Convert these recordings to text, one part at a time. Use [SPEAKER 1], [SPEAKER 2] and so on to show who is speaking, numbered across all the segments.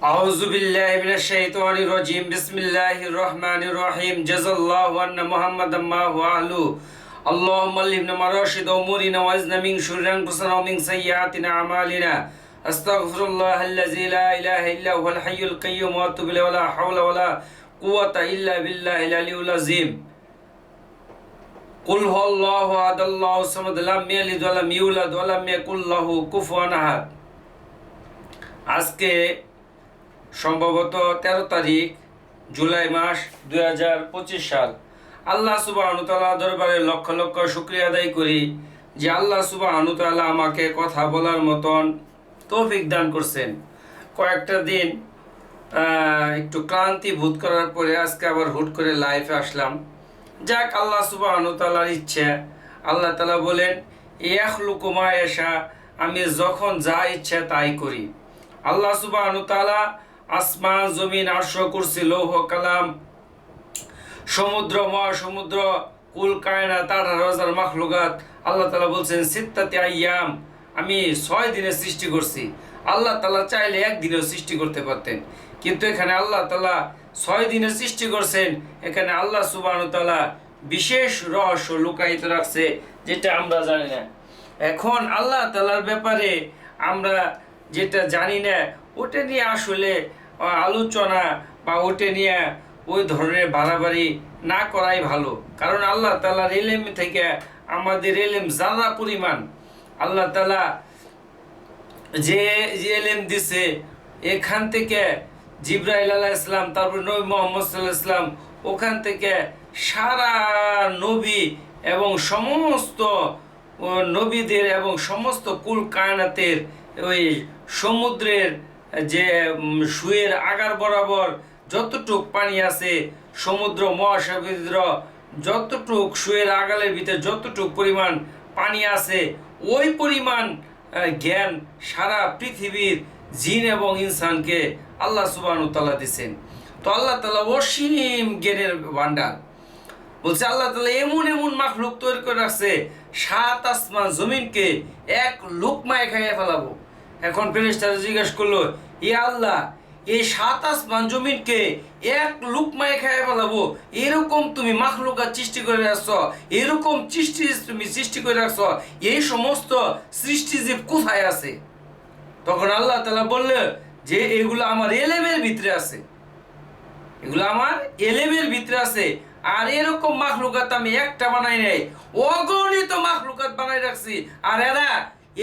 [SPEAKER 1] أعوذ بالله من الشيطان الرجيم بسم الله الرحمن الرحيم جزا الله أن محمد ما هو أهله اللهم علمنا مراشد أمورنا وعزنا من شر أنفسنا ومن سيئات أعمالنا أستغفر الله الذي لا إله إلا هو الحي القيوم وأتوب إليه ولا حول ولا قوة إلا بالله العلي العظيم قل هو الله أحد الله الصمد لم يلد ولم يولد ولم يكن له كفوا أحد আজকে সম্ভবত 13 তারিখ জুলাই মাস 2025 সাল। আল্লাহ সুবহানাহু ওয়া তাআলা দরবারে লক্ষ লক্ষ শুকরিয়া আদায় করি যে আল্লাহ সুবহানাহু ওয়া তাআলা আমাকে কথা বলার মতন তৌফিক দান করছেন। কয়েকটা দিন একটু ক্লান্তি বোধ করার পরে আজকে আবার হুট করে লাইভে আসলাম। যাক, আল্লাহ সুবহানাহু ওয়া তাআলার ইচ্ছা। আল্লাহ তাআলা বলেন, ইয়াখলুকু মা ইয়াশা, আমি যখন যা ইচ্ছা তাই করি। আল্লাহ সুবহানাহু ওয়া তাআলা আসমান, জমিন, আরশ, কুরসি, লৌহ কালাম, সমুদ্র, মহাসমুদ্র, কুল কায়নাত, 18,000 মাখলুকাত, আল্লাহ তাআলা বলছেন সিত্তাতি আইয়াম, আমি 6 দিনে সৃষ্টি করছি। আল্লাহ তাআলা চাইলে একদিনেও সৃষ্টি করতে পারতেন, কিন্তু এখানে আল্লাহ তাআলা 6 দিনে সৃষ্টি করছেন। এখানে আল্লাহ সুবহানাহু ওয়া তাআলা বিশেষ রহস্য লুকায়িত রাখছে, যেটা আমরা জানি না। এখন আল্লাহ তাআলার ব্যাপারে আমরা যেটা জানি না ওটা নিয়ে আসলে আলোচনা বা ওটা নিয়ে ওই ধরনের বাড়াবাড়ি না করাই ভালো। কারণ আল্লাহ তাআলার ইলম থেকে আমাদের ইলম যারা পরিমাণ, আল্লাহ তাআলা যে ইলম দিছে, এখান থেকে জিবরাইল আলাইহিস সালাম, তারপর নবী মুহাম্মদ সাল্লাল্লাহু আলাইহি ওয়াসাল্লাম, ওখান থেকে সারা নবী এবং সমস্ত নবীদের এবং সমস্ত কুল কায়নাতের ওই সমুদ্রের যে সুয়ের আগার বরাবর যতটুক পানি আছে, সমুদ্র মহাসাগর যতটুক সুয়ের আগালের ভিতরে যতটুক পরিমাণ পানি আছে, ওই পরিমাণ জ্ঞান সারা পৃথিবীর জিন এবং ইনসানকে আল্লাহ সুবহানাহু ওয়া তাআলা দিয়েছেন। তো আল্লাহ তাআলা অসীম জ্ঞানের ভান্ডার। বলছে আল্লাহ তাআলা এমন এমন মাখলুক তৈরি করে রাখছে, 7 আসমান জমিনকে এক লুকমায় খাইয়ে ফেলাবো। এখন ফেরেশতারা জিজ্ঞেস করলো, ইয়া আল্লাহ, এই 7 আসমান জমিনকে এক লুকমায় খাইয়ে ফেলাবো, এরকম তুমি মাখলুকাত সৃষ্টি করে রাখছো, এরকম তুমি সৃষ্টি করে রাখছো, এই সমস্ত সৃষ্টিজীব কোথায় আছে? তখন আল্লাহ তাআলা বললে যে এগুলো আমার এলেমের ভিতরে আছে, এগুলো আমার এলেমের ভিতরে আছে। আর এরকম মাখলুকাত আমি একটা বানাই নাই, অগণিত মাখলুকাত বানাই রাখছি, আর এরা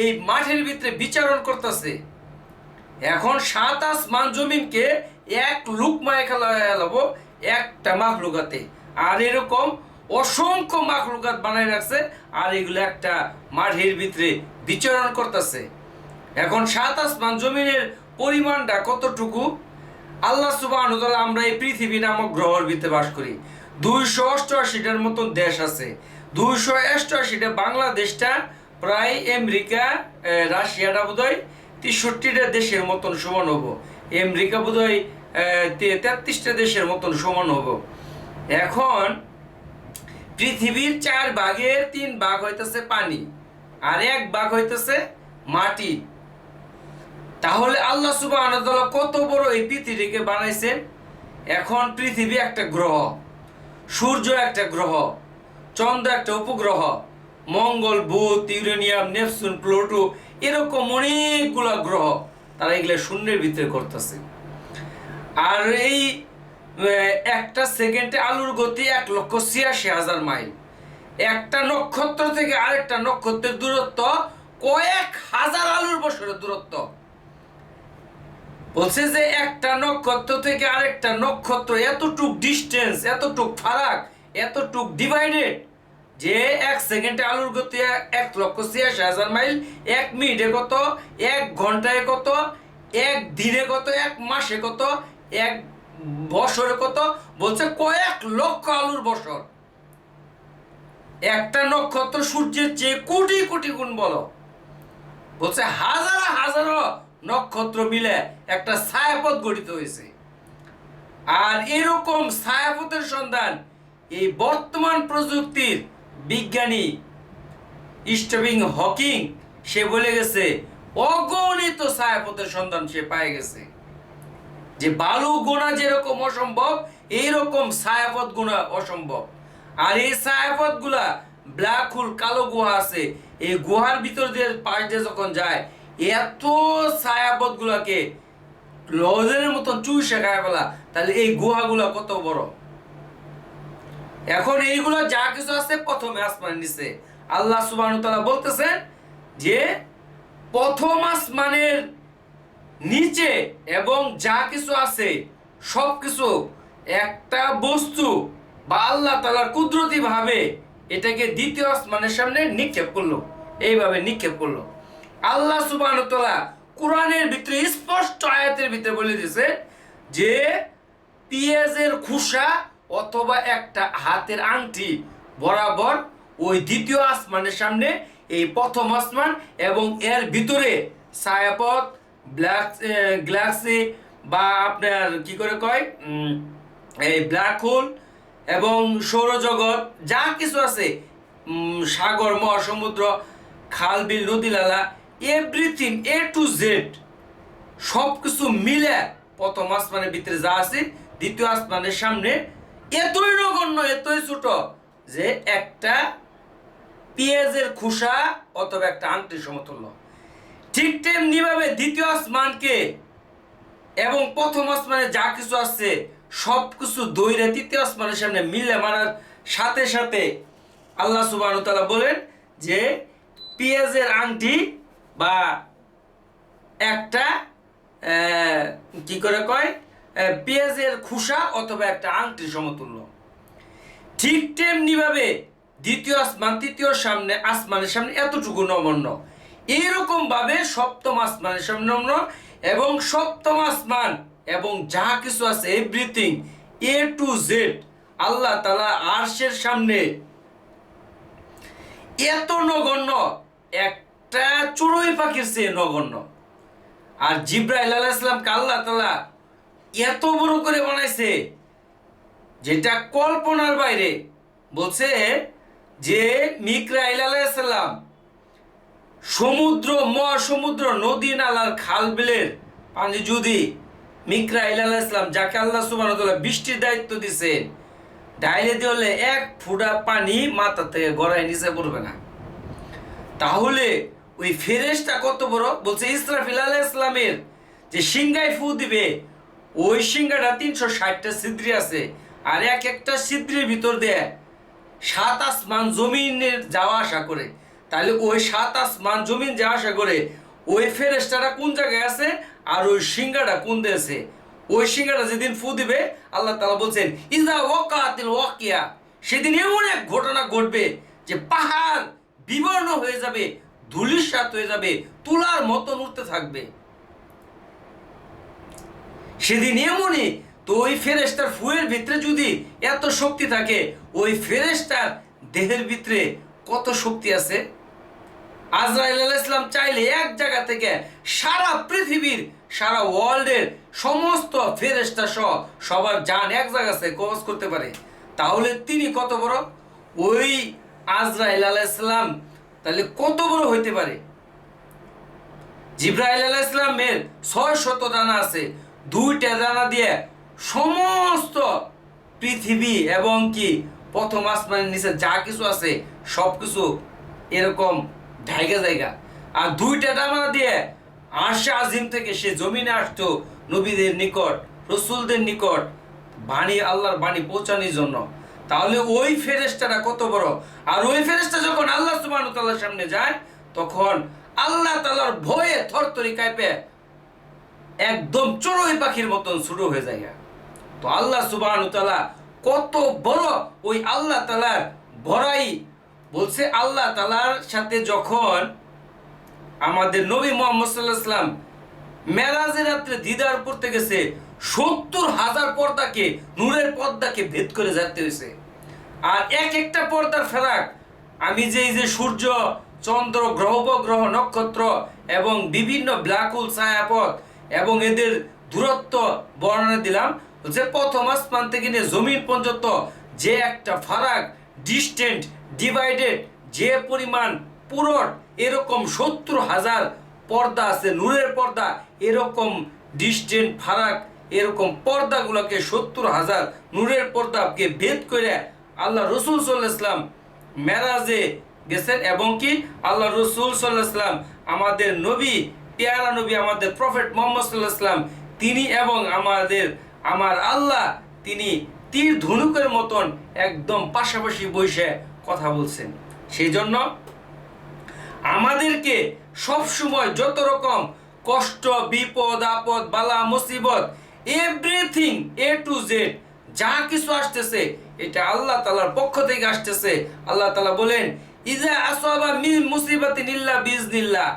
[SPEAKER 1] এই মাঠের ভিতরে বিচরণ করতেছে। এখন 7 আসমান জমিনকে এক লুকমায় খেলাবো একটা মাখলুকাতে, আর এরকম অসংখ্য মাখলুকাত বানাই রাখছে, আর এগুলো একটা মাঠের ভিতরে বিচরণ করতেছে। এখন 7 আসমান জমিনের পরিমাণটা কতটুকু? আল্লাহ সুবহানাহু ওয়া তাআলা, আমরা এই পৃথিবী নামক গ্রহের ভিতরে বাস করি। 288টার মতন দেশ আছে। 288টা, বাংলাদেশটা প্রায় আমেরিকা, রাশিয়াটা বোধহয় 63টা দেশের মতন সমান হবো, আমেরিকা বোধহয় 33টা দেশের মতন সমান হবো। এখন পৃথিবীর 4 ভাগের 3 ভাগ হইতেছে পানি, আর 1 ভাগ হইতেছে মাটি। তাহলে আল্লাহ সুবহানাহু ওয়া তাআলা কত বড় এই পৃথিবীকে বানাইছেন। এখন পৃথিবী একটা গ্রহ, সূর্য একটা গ্রহ, চন্দ্র একটা উপগ্রহ, মঙ্গল, বুধ, ইউরেনিয়াম, নেপচুন, প্লুটো, এরকম অনেকগুলা গ্রহ, তারা এগুলো শূন্যের ভিতরে করতেছে। আর এই একটা সেকেন্ডে আলোর গতি 1,86,000 মাইল। একটা নক্ষত্র থেকে আরেকটা নক্ষত্রের দূরত্ব কয়েক হাজার আলোর বছরের দূরত্ব। বলছে যে একটা নক্ষত্র থেকে আরেকটা নক্ষত্র এতটুক ডিস্টেন্স, এতটুক ফারাক, এতটুক ডিভাইডেড, যে 1 সেকেন্ডে আলোর গতি 1,86,000 মাইল, 1 মিনিটে কত, 1 ঘন্টায় কত, 1 দিনে কত, 1 মাসে কত, 1 বছরে কত, বলছে কয়েক লক্ষ আলোর বছর। একটা নক্ষত্র সূর্যের চেয়ে কোটি কোটি গুণ বলো। বলছে হাজার হাজার নক্ষত্র মিলে একটা ছায়াপথ গঠিত হয়েছে। আর এরকম ছায়াপথের সন্ধান এই বর্তমান প্রযুক্তির বিজ্ঞানী স্টিফেন হকিং, সে বলে গেছে অগণিত ছায়াপথের সন্ধান সে পেয়ে গেছে। যে বালু গোনা যেরকম অসম্ভব এইরকম ছায়াপথ গোনা অসম্ভব। আর এই ছায়াপথ গুলা ব্ল্যাক হোল কালো গুহা আছে, এই গুহার ভিতর দিয়ে পাশ দিয়ে যখন যায় এত ছায়াপথ গুলাকে লজের মতন চুষে খায় ফেলা, তাহলে এই গুহাগুলা কত বড়। এখন এইগুলা যা কিছু আছে প্রথমে আসমানের নিচে। আল্লাহ সুবহানাহু ওয়া তাআলা বলতেছেন যে প্রথম আসমানের নিচে এবং যা কিছু আছে সবকিছু একটা বস্তু বা আল্লাহ তাআলার কুদরতি ভাবে এটাকে দ্বিতীয় আসমানের সামনে নিক্ষেপ করলো, এইভাবে নিক্ষেপ করলো। আল্লাহ সুবহানাহু ওয়া তাআলা কোরআনের ভিতরে স্পষ্ট আয়াতের ভিতরে বলে দিয়েছে যে পেঁয়াজের খোসা অথবা একটা হাতের আংটি বরাবর ওই দ্বিতীয় আসমানের সামনে এই প্রথম আসমান এবং এর ভিতরে ছায়াপথ গ্যালাক্সি বা আপনার কি করে কয় এই ব্ল্যাক হোল এবং সৌরজগৎ যা কিছু আছে, সাগর মহাসমুদ্র খাল বিল নদী নালা এভরিথিং এ টু জেড সব কিছু মিলে প্রথম আসমানের ভিতরে যা আছে দ্বিতীয় আসমানের সামনে এতই নগণ্য এতই ছোট যে একটা পেঁয়াজের খোসা অথবা একটা আংটির সমতুল্য। ঠিক তেমনি ভাবে দ্বিতীয় আসমানকে এবং প্রথম আসমানে যা কিছু আছে সব কিছু দইরে তৃতীয় আসমানের সামনে মিলে মারার সাথে সাথে আল্লাহ সুবহানাহু ওয়া তাআলা বলেন যে পেঁয়াজের আংটি বা একটা কি করে কয় পেঁয়াজের খোসা অথবা একটা আংটির সমতুল্য। ঠিক তেমনি ভাবে দ্বিতীয় আসমান তৃতীয় সামনে আসমানের সামনে এতটুকু নগণ্য, এইরকম ভাবে সপ্তম আসমানের সামনে নগণ্য এবং সপ্তম আসমান এবং যা কিছু আছে এভরিথিং এ টু জেড আল্লাহ তাআলা আরশের সামনে এত নগণ্য, একটা চড়ুই পাখির চেয়ে নগণ্য। আর জিবরাইল আলাইহিস সালামকে আল্লাহ তাআলা এত বড় করে বানাইছে যেটা কল্পনার বাইরে। বলছে যে মিকাইল আলাইহিস সালাম সমুদ্র মহাসমুদ্র নদী নালার খাল বিলের পানি যদি মিকাইল আলাইহিস সালাম যাকে আল্লাহ সুবহানাহু ওয়া তাআলা বৃষ্টির দায়িত্ব দিয়েছেন ডাইলে দিলে এক ফোঁটা পানি মাথা থেকে গড়ায় নিচে পড়বে না, তাহলে ওই ফেরেশতা কত বড়। বলছে ইসরাফিল আলাইহিস সালামের যে সিংহায় ফু দিবে ওই সিংহাটা 360টা ছিদ্র আছে, আর এক একটা ছিদ্রের ভিতর দিয়ে 7 আসমান জমিনের যাওয়া আসা করে। তাহলে ওই 7 আসমান জমিন যাওয়া আসা করে ওই ফেরেশতাটা কোন জায়গায় আছে আর ওই সিংহাটা কোন দেশে আছে। ওই সিংহাটা যেদিন ফু দিবে আল্লাহ তাআলা বলছেন ইজা ওয়াকাতিল ওয়াকিয়া, সেদিন এমন এক ঘটনা ঘটবে যে পাহাড় বিবর্ণ হয়ে যাবে, ধূলিসাৎ হয়ে যাবে, তুলার মতন উঠতে থাকবে। সেদিন এমনই। তো ওই ফেরেশতার ফুয়ের ভিতরে যদি এত শক্তি থাকে ওই ফেরেশতার দেহের ভিতরে কত শক্তি আছে। আজরাইল আলাইহিস সালাম চাইলে এক জায়গা থেকে সারা পৃথিবীর সারা ওয়ার্ল্ডের সমস্ত ফেরেশতা সহ সবার জান এক জায়গা থেকে কবজ করতে পারে। তাহলে তিনি কত বড়, ওই আজরাইল আলাইহিস সালাম তাহলে কত বড় হইতে পারে। জিবরাইল আলাইহিস সালামের 600 ডানা আছে, 2টা ডানা দিয়ে সমস্ত পৃথিবী এবং কি প্রথম আসমানের নিচে যা কিছু আছে সবকিছু এরকম ঢাইকা জায়গা। আর 2টা ডানা দিয়ে আরশে আজিম থেকে সে জমিনে আসতো নবীদের নিকট রাসূলদের নিকট বাণী আল্লাহর বাণী পৌঁছানোর জন্য। তাহলে ওই ফেরেশতাটা কত বড়। আর ওই ফেরেশতা যখন আল্লাহ সুবহানাহু ওয়া তাআলার সামনে যায় তখন আল্লাহ তাআলার ভয়ে থরথরি কাঁপে একদম চড়ুই পাখির মতন শুরু হয়ে যায়। তো আল্লাহ সুবহানাহু ওয়া তাআলা কত বড়, ওই আল্লাহ তাআলার বড়াই। বলছে আল্লাহ তাআলার সাথে যখন আমাদের নবী মুহাম্মদ সাল্লাল্লাহু আলাইহি ওয়াসাল্লাম মেরাজের রাতে দিদার করতে গেছে 70,000 পর্দাকে নূরের পর্দাকে ভেদ করে যেতে হয়েছে। আর এক একটা পর্দার ফারাক আমি যে সূর্য চন্দ্র গ্রহ উপগ্রহ নক্ষত্র এবং বিভিন্ন ব্ল্যাক হোল ছায়াপথ এবং এদের দূরত্ব বর্ণনা দিলাম, যে প্রথম আসমান থেকে নিয়ে জমিন পর্যন্ত যে একটা ফারাক ডিস্টেন্ট ডিভাইডেড যে পরিমাণ পুরট এরকম 70,000 পর্দা আছে নূরের পর্দা, এরকম ডিস্টেন্ট ফারাক এরকম পর্দাগুলোকে 70,000 নূরের পর্দাকে ভেদ করে আল্লাহ রসুল সাল্লাল্লাহু আলাইহি ওয়াসাল্লাম মেরাজে গেছেন, এবং কি আল্লাহ রসুল সাল্লাল্লাহু আলাইহি ওয়াসাল্লাম আমাদের নবী, পেয়ারা নবী, আমাদের প্রফেট মুহাম্মদ সাল্লাল্লাহু আলাইহি ওয়াসাল্লাম, তিনি এবং আমার আল্লাহ তিনি তীর ধনুকের মতন একদম পাশাপাশি বসে কথা বলছেন। সেই জন্য আমাদেরকে সব সময় যত রকম কষ্ট, বিপদ, আপদ, বালা, মুসিবত, এভরিথিং এ টু জেড যা কিছু আসতেছে এটা আল্লাহ তাআলার পক্ষ থেকে আসতেছে। আল্লাহ তাআলা বলেন, ইজা আসাবা মিন মুসিবাতিন ইল্লা বিইজনিল্লাহ,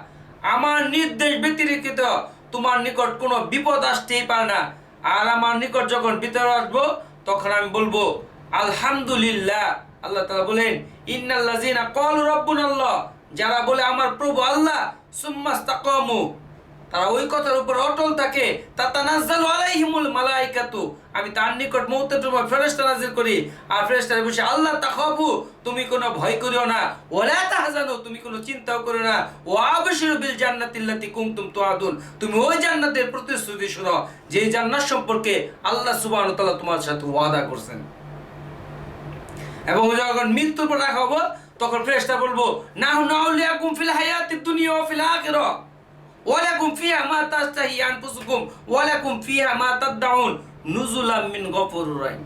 [SPEAKER 1] আমার নির্দেশ ব্যতিরেকিত তোমার নিকট কোনো বিপদ আসতেই পারে না। আর আমার নিকট যখন বিপদ আসবো তখন আমি বলবো আলহামদুলিল্লাহ। আল্লাহ তাআলা বলেন, ইন্নাল্লাযিনা ক্বালু রাব্বুনাল্লাহ, যারা বলে আমার প্রভু আল্লাহ, সুম্মাস্তাকামু, তারা ওই কথার উপর অটল থাকে, তাতানাজ্জালু আলাইহিমুল মালাইকাতু, আমি তার নিকট মউতের সময় ফেরেশতা নাযিল করি, আর ফেরেশতারা বসে, আল্লাহ তাখাফু, তুমি কোনো ভয় করিও না, ওয়ালা তাহজানু, তুমি কোনো চিন্তাও করো না, ওয়া আবশিরু বিল জান্নাতিল্লাতী কুনতুম তুআদুন, তুমি ওই জান্নাতের প্রতিশ্রুতি শোনো যে জান্নাত সম্পর্কে আল্লাহ সুবহানাহু ওয়া তাআলা তোমার সাথে ওয়াদা করছেন। এবং যখন মৃত্যুর পর রাখা হবে তখন ফেরেশতা বলবো, নাহনু আউলিয়াকুম ফিল হায়াতিদ দুনিয়া ওয়া ফিল আখিরাহ ওয়ালাকুম ফিহা মা তাশতাহি আনফুসুকুম ওয়ালাকুম ফিহা মা তাদউন নুজুলাম মিন গফুরুর রাহিম।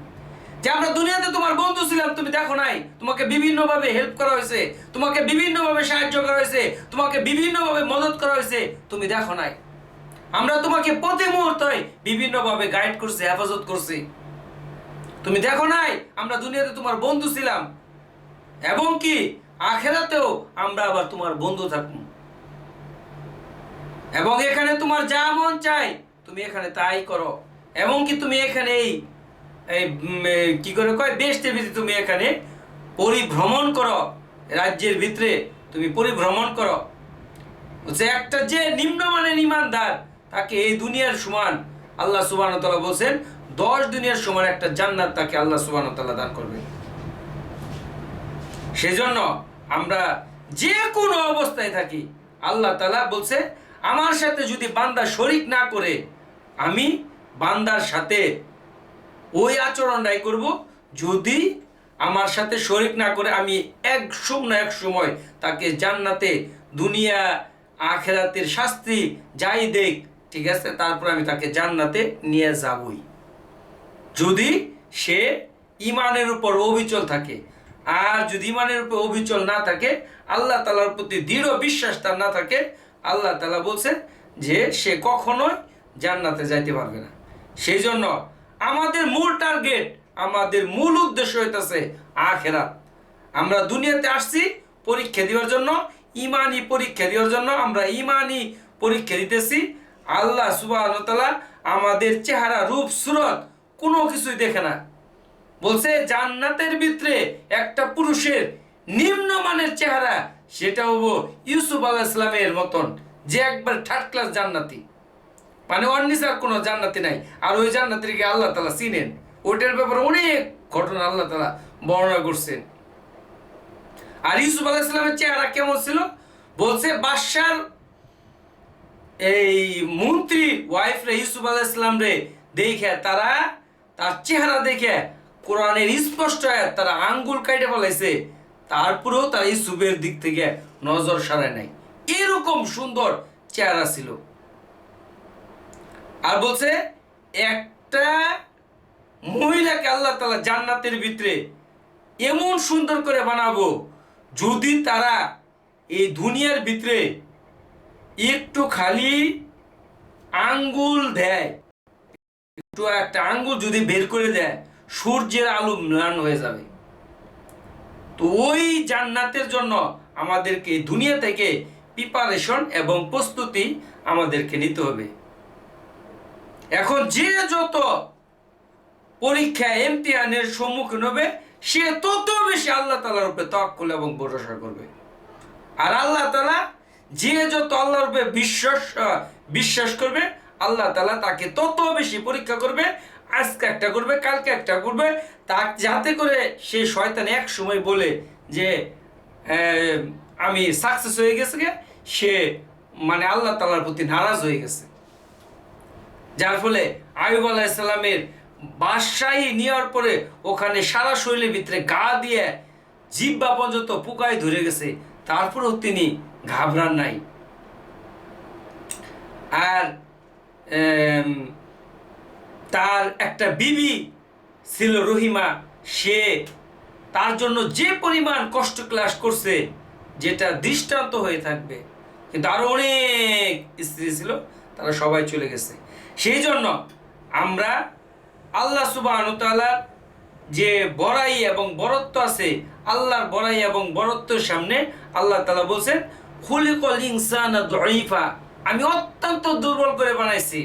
[SPEAKER 1] যে আমরা দুনিয়াতে তোমার বন্ধু ছিলাম, তুমি দেখো নাই, তোমাকে বিভিন্নভাবে হেল্প করা হয়েছে, তোমাকে বিভিন্নভাবে সাহায্য করা হয়েছে, তোমাকে বিভিন্নভাবে মদত করা হয়েছে, তুমি দেখো নাই। আমরা তোমাকে প্রতি মুহূর্তে বিভিন্নভাবে গাইড করছি, হেফাজত করছি, তুমি দেখো নাই আমরা দুনিয়াতে তোমার বন্ধু ছিলাম, এবং কি আখিরাতেও আমরা আবার তোমার বন্ধু থাকবো, এবং এখানে তোমার যা মন চাই তুমি এখানে তাই করো, এবং কি তুমি এখানে এই কি করে কয় দেশের ভিতরে তুমি এখানে পরিভ্রমণ করো, রাজ্যের ভিতরে তুমি পরিভ্রমণ করো। যে একটা যে নিম্নমানের ইমানদার তাকে এই দুনিয়ার সমান আল্লাহ সুবহানাহু ওয়া তাআলা বলেন 10 দুনিয়ার সমান একটা জান্নাত তাকে আল্লাহ সুবহানাহু ওয়া তাআলা দান করবে। সেজন্য আমরা যে কোনো অবস্থায় থাকি, আল্লাহ তাআলা বলছে আমার সাথে যদি বান্দা শরীক না করে, আমি বান্দার সাথে ওই আচরণটাই করব, যদি আমার সাথে শরীক না করে আমি এক সময় তাকে জান্নাতে, দুনিয়া আখিরাতের শাস্তি যাই দেখ, ঠিক আছে, তারপর আমি তাকে জান্নাতে নিয়ে যাবই, যদি সে ইমানের উপর অবিচল থাকে। আর যদি ইমানের উপর অবিচল না থাকে, আল্লাহ তাআলার প্রতি দৃঢ় বিশ্বাস তার না থাকে, আল্লাহ তাআলা বলছে যে সে কখনোই জান্নাতে যাইতে পারবে না। সেই জন্য আমাদের মূল টার্গেট, আমাদের মূল উদ্দেশ্য হইতেছে আখিরাত। আমরা দুনিয়াতে আসছি পরীক্ষা দেওয়ার জন্য, ইমানি পরীক্ষা দেওয়ার জন্য আমরা ইমানি পরীক্ষা দিতেছি। আল্লাহ সুবহানাহু ওয়া তাআলা আমাদের চেহারা, রূপ, সুরত কোনো কিছুই দেখে না। বলছে জান্নাতের ভিতরে একটা পুরুষের নিম্নমানের চেহারা, সেটা হবো ইউসুফ আলাইহিস সালামের মতন, যে একবার থার্ড ক্লাস জান্নাতি, মানে ওর নিচে আর কোনো জান্নাতি নাই। আর ওই জান্নাতিকে আল্লাহ তাআলা চিনেন, ওইটার ব্যাপারে অনেক ঘটনা আল্লাহ তাআলা বর্ণনা করছেন। আর ইউসুফ আলাইহিস সালামের চেহারা কেমন ছিল? বলছে বাদশার এই মন্ত্রী ওয়াইফ রে, ইউসুফ আলাইহিস সালাম রে দেখে তারা, তার চেহারা দেখে কোরআনের স্পষ্ট আয়াত তারা আঙ্গুল কাটে ফেলাইছে, তারপরেও তারা ইউসুফের দিক থেকে নজর সরায় নাই, এরকম সুন্দর চেহারা ছিল। আর বলছে একটা মহিলাকে আল্লাহ তাআলা জান্নাতের ভিতরে এমন সুন্দর করে বানাবো, যদি তারা এই দুনিয়ার ভিতরে একটু খালি আঙ্গুল দেয়, একটু একটা আঙ্গুল যদি বের করে দেয়, সূর্যের আলো ম্লান হয়ে যাবে। তো ওই জান্নাতের জন্য আমাদেরকে দুনিয়া থেকে প্রিপারেশন এবং প্রস্তুতি আমাদেরকে নিতে হবে। এখন যে যত পরীক্ষা ইমতিহানের সম্মুখীন হবে, সে তত বেশি আল্লাহ তাআলার উপরে তাওয়াক্কুল এবং ভরসা করবে। আর আল্লাহ তাআলা যে যত আল্লাহর উপরে বিশ্বাস করবে, আল্লাহ তাআলা তাকে তত বেশি পরীক্ষা করবে। আজকে একটা করবে, কালকে একটা করবে, তা যাতে করে সে শয়তান এক সময় বলে যে আমি সাকসেস হয়ে গেছে, সে মানে আল্লাহ তাআলার প্রতি নারাজ হয়ে গেছে। যার ফলে আইয়ুব আলাইহিস সালামের বাদশাহী নেওয়ার পরে ওখানে সারা শরীরের ভিতরে গা দিয়ে জিহ্বা পর্যন্ত পোকায় ধরে গেছে, তারপরেও তিনি ঘাবড়ান নাই। আর তার একটা বিবি ছিল রহিমা, সে তার জন্য যে পরিমাণ কষ্ট ক্লাস করছে যেটা দৃষ্টান্ত হয়ে থাকবে। কিন্তু আরো অনেক স্ত্রী ছিল, তারা সবাই চলে গেছে। সেই জন্য আমরা আল্লাহ সুবহানাহু ওয়া তাআলার যে বড়াই এবং বরত্ব আছে, আল্লাহর বড়াই এবং বরত্বের সামনে আল্লাহ তাআলা বলছেন খুলিকাল ইনসানা দাঈফা, আমি অত্যন্ত দুর্বল করে বানাইছি।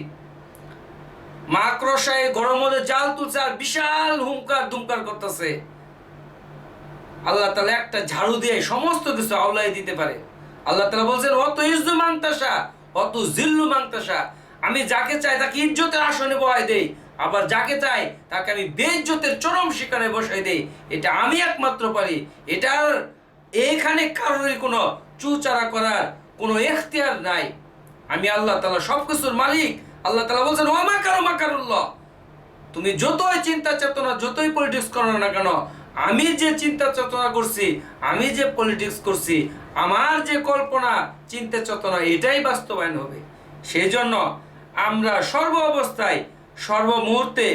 [SPEAKER 1] মাকড়সায় গরম মধ্যে জাল তুলছে আর বিশাল হুঙ্কার দুমকার করতেছে। আল্লাহ তাআলা একটা ঝাড়ু দিয়ে সমস্ত কিছু আওলাই দিতে পারে। আল্লাহ তাআলা বলছেন অত ইজ্জু মাংতাসা অত জিল্লু মাংতাসা, আমি যাকে চাই তাকে ইজ্জতের আসনে বসাই দেই, আবার যাকে চাই তাকে আমি বেইজ্জতের চরম শিকারে বসাই দেই। এটা আমি একমাত্র পারি, এটার এইখানে কারোরই কোনো চুচারা করার কোনো এখতিয়ার নাই। আমি আল্লাহ তাআলা সবকিছুর মালিক। আল্লাহ তাআলা বলছেন ওয়া মাকারু মাকারুল্লাহ, তুমি যতই চিন্তা চেতনা যতই পলিটিক্স করো না কেন, আমি যে চিন্তা চেতনা করছি, আমি যে পলিটিক্স করছি, আমার যে কল্পনা চিন্তা চেতনা এটাই বাস্তবায়ন হবে। সেই জন্য আমরা সর্ব অবস্থায় সর্ব মুহূর্তে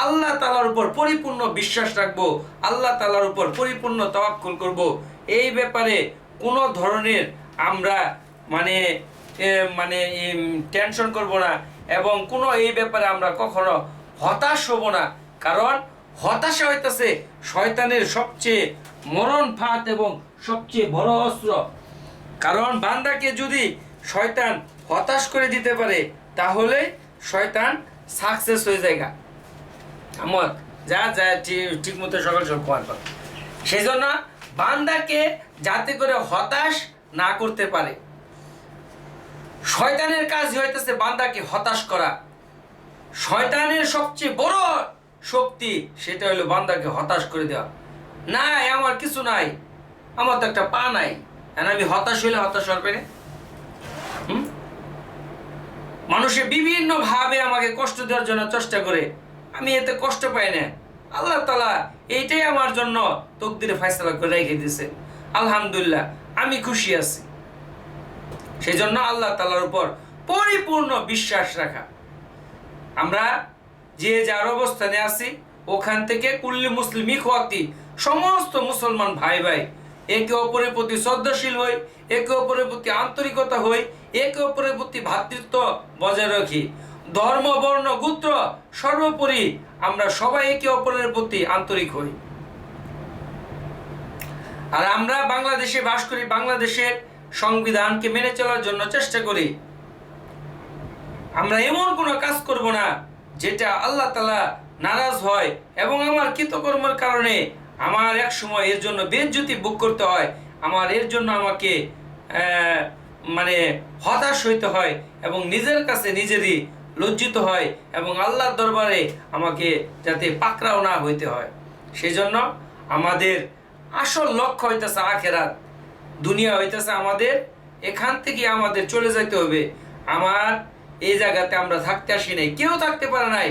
[SPEAKER 1] আল্লাহ তাআলার উপর পরিপূর্ণ বিশ্বাস রাখবো, আল্লাহ তাআলার উপর পরিপূর্ণ তাওয়াক্কুল করব। এই ব্যাপারে কোনো ধরনের আমরা মানে টেনশন করব না এবং কোনো এই ব্যাপারে আমরা কখনো হতাশ হব না। কারণ হতাশা হইতেছে শয়তানের সবচেয়ে মরণ ফাঁদ এবং সবচেয়ে বড় অস্ত্র। কারণ বান্দাকে যদি শয়তান হতাশ করে দিতে পারে তাহলে শয়তান সাকসেস হয়ে যায়। আমার যা যা ঠিক মতো সকাল সকাল খাওয়ার পর, সেই জন্য বান্দাকে যাতে করে হতাশ না করতে পারে। শয়তানের কাজ হইতেছে বান্দাকে হতাশ করা। শয়তানের সবচেয়ে বড় শক্তি সেটা হলো বান্দাকে হতাশ করে দেওয়া। নাই আমার কিছু নাই, আমার তো একটা পা নাই, আমি হতাশ হইলে হতাশ হবে না। মানুষে বিভিন্ন ভাবে আমাকে কষ্ট দেওয়ার জন্য চেষ্টা করে, আমি এতে কষ্ট পাই না। আল্লাহ তাআলা এইটাই আমার জন্য তকদিরে ফয়সালা করে রেখে দিয়েছে। আলহামদুলিল্লাহ, আমি খুশি আছি। সেই জন্য আল্লাহ তাআলার উপর পরিপূর্ণ বিশ্বাস রাখা। আমরা যে যার অবস্থানে আছি ওখান থেকে কুল্লি মুসলিম ইখওয়াতি, সমস্ত মুসলমান ভাই ভাই একে অপরের প্রতি শ্রদ্ধাশীল হই, একে অপরের প্রতি আন্তরিকতা হই, একে অপরের প্রতি ভ্রাতৃত্ব বজায় রাখি। ধর্ম বর্ণ গোত্র সর্বোপরি আমরা সবাই একে অপরের প্রতি আন্তরিক হই। আর আমরা বাংলাদেশে বাস করি, বাংলাদেশের সংবিধানকে মেনে চলার জন্য চেষ্টা করি। আমরা এমন কোনো কাজ করব না যেটা আল্লাহ তাআলা নারাজ হয় এবং আমার কৃতকর্মের কারণে আমার এক সময় এর জন্য বেইজ্জতি ভোগ করতে হয়, আমার এর জন্য আমাকে হতাশ হইতে হয় এবং নিজের কাছে নিজেরই লজ্জিত হয় এবং আল্লাহর দরবারে আমাকে যাতে পাকড়াও না হইতে হয়। সেই জন্য আমাদের আসল লক্ষ্য হইতেছে আখিরাত। দুনিয়া হইতেছে আমাদের, এখান থেকে আমাদের চলে যেতে হবে। আমার এই জায়গাতে আমরা থাকতে আসি নাই, কেউ থাকতে পারে নাই।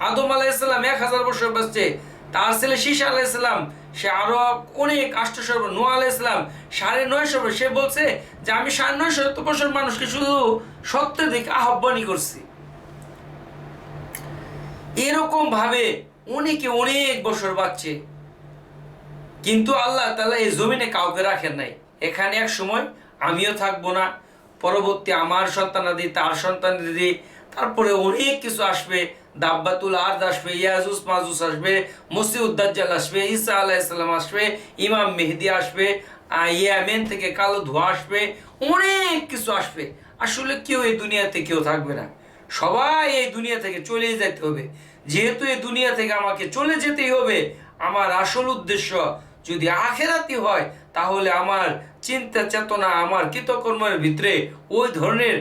[SPEAKER 1] আদম আলাইহিস সালাম 1000 বছর বাঁচছে, তার ছেলে শীশ আলাইহিস সালাম সে আরো অনেক 800 নূহ আলাইহিস সালাম 950, সে বলছে যে আমি 950 বছর মানুষকে শুধু সত্যের দিকে আহ্বানই করছি। এরকম ভাবে অনেকে অনেক বছর বাঁচছে, কিন্তু আল্লাহ তাআলা এই জমিনে কাউকে রাখেন নাই। এখানে এক সময় আমিও থাকবো না, পরবর্তী আমার সন্তানাদি, তার সন্তানাদি, তারপরে অনেক কিছু আসবে। দাব্বাতুল আরদ আসবে, ইয়াজুজ মাজুজ আসবে, মসিউদ দাজ্জাল আসবে, ঈসা আলাইহিস সালাম আসবে, ইমাম মেহেদী আসবে, ইয়ামেন থেকে কালো ধোঁয়া আসবে, অনেক কিছু আসবে। আসলে কেউ এই দুনিয়াতে কেউ থাকবে না, সবাই এই দুনিয়া থেকে চলে যেতে হবে। যেহেতু এই দুনিয়া থেকে আমাকে চলে যেতেই হবে, আমার আসল উদ্দেশ্য যদি আখিরাতি হয় তাহলে আমার চিন্তা চেতনা, আমার কৃতকর্মের ভিতরে ওই ধরনের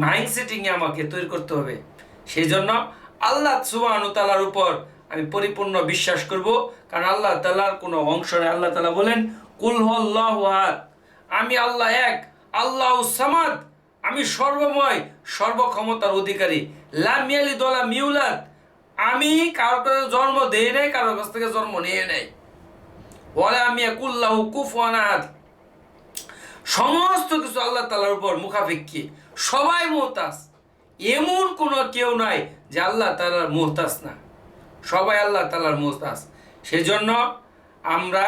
[SPEAKER 1] মাইন্ডসেটিংয়ে আমাকে তৈরি করতে হবে। সেই জন্য আল্লাহ সুবহানাহু ওয়া তাআলার উপর আমি পরিপূর্ণ বিশ্বাস করব, কারণ আল্লাহ তাআলার কোনো অংশ নেই। আল্লাহ তাআলা বলেন কুল হুয়াল্লাহু আহাদ, আমি আল্লাহ এক, আল্লাহু সামাদ, আমি সর্বময় সর্বক্ষমতার অধিকারী, লাম ইয়ালিদ ওয়া লাম ইউলাদ, আমি কারো কাছে জন্ম দেই নাই, কারো কাছ থেকে জন্ম নিয়ে নেই। ওয়া লাম ইয়াকুল লাহু কুফুয়ান আহাদ, সমস্ত কিছু আল্লাহ তাআলার উপর মুখাপেক্ষী, সবাই মুহতাজ, এমন কোনো কেউ নাই যে আল্লাহ তাআলার মুহতাজ না, সবাই আল্লাহ তাআলার মুহতাজ। সেজন্য আমরা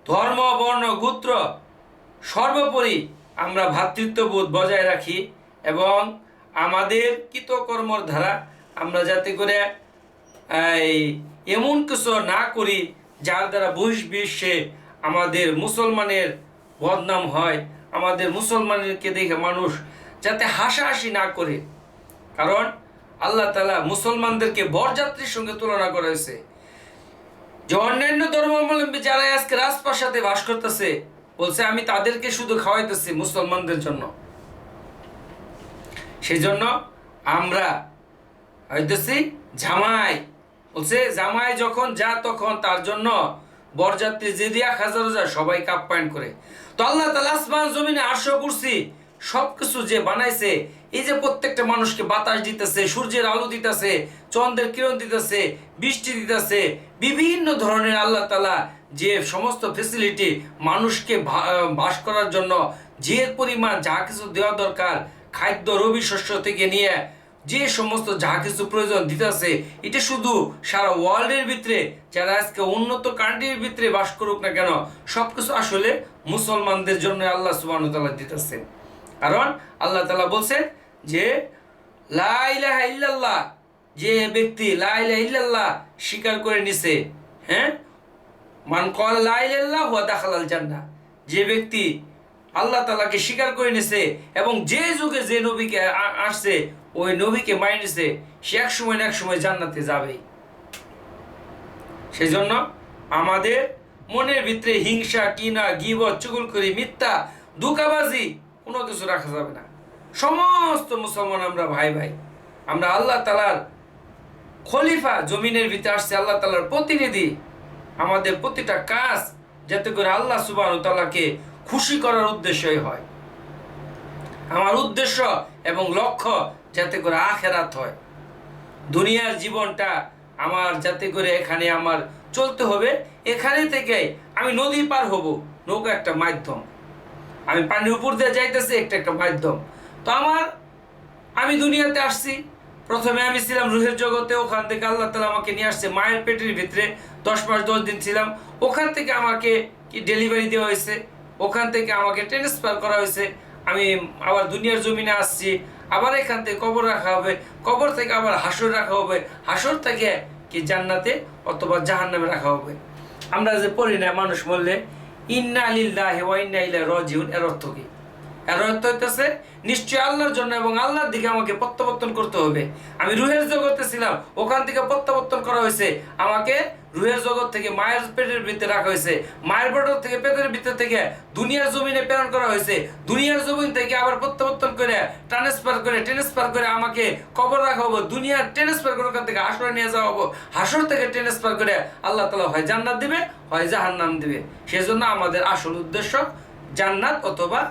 [SPEAKER 1] ধর্ম, বর্ণ, গোত্র সর্বোপরি আমরা ভ্রাতৃত্ববোধ বজায় রাখি এবং আমাদের কৃতকর্মর দ্বারা আমরা যাতে করে এমন কিছু না করি যার দ্বারা বহির্বিশ্বে আমাদের মুসলমানের বদনাম হয়, আমাদের মুসলমানকে দেখে মানুষ যাতে হাসাহাসি না করে। কারণ আল্লাহ তাআলা মুসলমানদেরকে বরযাত্রীর সঙ্গে তুলনা করা হয়েছে। যে অন্যান্য ধর্মাবলম্বী যারা আজকে রাজপ্রাসাদে বাস করতেছে, বলছে আমি তাদেরকে শুধু খাওয়াইতেছি মুসলমানদের জন্য। সেই জন্য আমরা হইতেছি জামাই, বলছে জামাই যখন যা তখন তার জন্য বরযাত্রী যে দিয়া হাজারো যায় সবাই আপ্যায়ন করে। তো আল্লাহ তাআলা আসমান জমিনে আরশ কুরসি সবকিছু যে বানাইছে, এই যে প্রত্যেকটা মানুষকে বাতাস দিতেছে, সূর্যের আলো দিতেছে, চন্দ্রের কিরণ দিতেছে, বৃষ্টি দিতেছে, বিভিন্ন ধরনের আল্লাহ তাআলা যে সমস্ত ফেসিলিটি মানুষকে বাস করার জন্য যে পরিমাণ যা কিছু দেওয়া দরকার, খাদ্য রবি শস্য থেকে নিয়ে যে সমস্ত যা কিছু প্রয়োজন দিতেছে, এটা শুধু সারা ওয়ার্ল্ডের ভিতরে যারা আজকে উন্নত কান্ট্রির ভিতরে বাস করুক না কেন, সবকিছু আসলে মুসলমানদের জন্য আল্লাহ সুবহানাহু ওয়া তাআলা দিতেছে। কারণ আল্লাহ তাআলা বলছেন যে লা ইলাহা ইল্লাল্লাহ, যে ব্যক্তি লা ইলাহা ইল্লাল্লাহ স্বীকার করে নিছে, হ্যাঁ, মান ক্বালা লা ইলাহা ইল্লাল্লাহ ওয়া দাখালাল জান্নাহ, যে ব্যক্তি আল্লাহ তাআলাকে স্বীকার করে নিছে এবং যে যুগে যে নবীকে আসছে ওই নবীকে মাইনে নিছে, সে এক সময় না এক সময় জান্নাতে যাবেই। সেই জন্য আমাদের মনের ভিতরে হিংসা, কিনা, গীবত, চুগলখড়ি, মিথ্যা, ধোঁকাবাজি কোনো কিছু রাখা যাবে না। সমস্ত মুসলমান আমরা ভাই ভাই, আমরা আল্লাহ তাআলার খলিফা, জমিনের ভিতরে আসছে আল্লাহ তাআলার প্রতিনিধি। আমাদের প্রতিটা কাজ যাতে করে আল্লাহ সুবহানাহু ওয়া তাআলাকে খুশি করার উদ্দেশ্যই হয়। আমার উদ্দেশ্য এবং লক্ষ্য যাতে করে আখিরাত হয়। দুনিয়ার জীবনটা আমার যাতে করে এখানে আমার চলতে হবে, এখানে থেকে আমি নদী পার হব, নৌকা একটা মাধ্যম, আমি পানির উপর দিয়ে যাইতেছি একটা মাধ্যম। তো আমি দুনিয়াতে আসছি, প্রথমে আমি ছিলাম রুহের জগতে, ওখান থেকে আল্লাহ তাআলা আমাকে নিয়ে আসছে মায়ের পেটের ভিতরে, 10 মাস 10 দিন ছিলাম, ওখান থেকে আমাকে ডেলিভারি দেওয়া হয়েছে, ওখান থেকে আমাকে ট্রান্সফার করা হয়েছে, আমি আবার দুনিয়ার জমিনে আসছি, আবার এখান থেকে কবর রাখা হবে, কবর থেকে আবার হাসর রাখা হবে, হাসর থেকে কি জান্নাতে অথবা জাহান্নামে রাখা হবে। আমরা যে পড়ি না মানুষ মরলে ইন্না লিল্লাহি ওয়া ইন্না ইলাইহি রাজিউন, এর অর্থ কি? এর অর্থ হইতেছে নিশ্চয় আল্লাহর জন্য এবং আল্লাহর দিকে আমাকে প্রত্যাবর্তন করতে হবে। আমি রুহের জগতে ছিলাম, ওখান থেকে প্রত্যাবর্তন করা হয়েছে, আমাকে রুহের জগৎ থেকে মায়ের পেটের ভিতরে রাখা হয়েছে, মায়ের পেটের ভিতর থেকে দুনিয়ার জমিনে প্রেরণ করা হয়েছে, দুনিয়ার জমিন থেকে আবার প্রত্যাবর্তন করে ট্রান্সফার করে আমাকে কবর রাখা হবো, দুনিয়ার ট্রান্সফার করে ওখান থেকে হাসরে নিয়ে যাওয়া হবো, হাসর থেকে ট্রান্সফার করে আল্লাহ তাআলা হয় জান্নাত দিবে, হয় জাহান্নাম দিবে। সেজন্য আমাদের আসল উদ্দেশ্য জান্নাত অথবা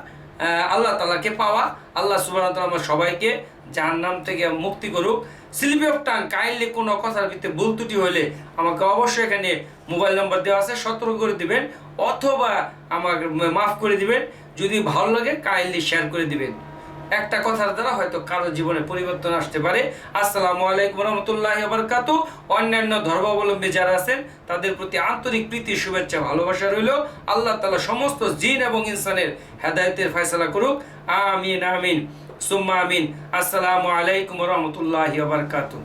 [SPEAKER 1] আল্লাহ তাআলাকে পাওয়া। আল্লাহ সুবহানাহু ওয়া তাআলা আমার সবাইকে জাহান্নাম থেকে মুক্তি করুক। স্লিপ অফ টাং, কাইন্ডলি কোনো কথার ভিতরে ভুল ত্রুটি হলে আমাকে অবশ্যই এখানে মোবাইল নাম্বার দেওয়া আছে, সতর্ক করে দিবেন অথবা আমাকে মাফ করে দিবেন। যদি ভালো লাগে কাইন্ডলি শেয়ার করে দিবেন। একটা কথার দ্বারা হয়তো কারো জীবনে পরিবর্তন আসতে পারে। আসসালামু আলাইকুম রহমতুল্লাহি ওয়া বারাকাতুহু। অন্যান্য ধর্মাবলম্বী যারা আছেন তাদের প্রতি আন্তরিক প্রীতি, শুভেচ্ছা, ভালোবাসা রইল। আল্লাহ তাআলা সমস্ত জিন এবং ইনসানের হেদায়েতের ফয়সালা করুক। আমিন আমিন সুম্মা আমিন। আসসালামু আলাইকুম রহমতুল্লাহি ওয়া বারাকাতুহু।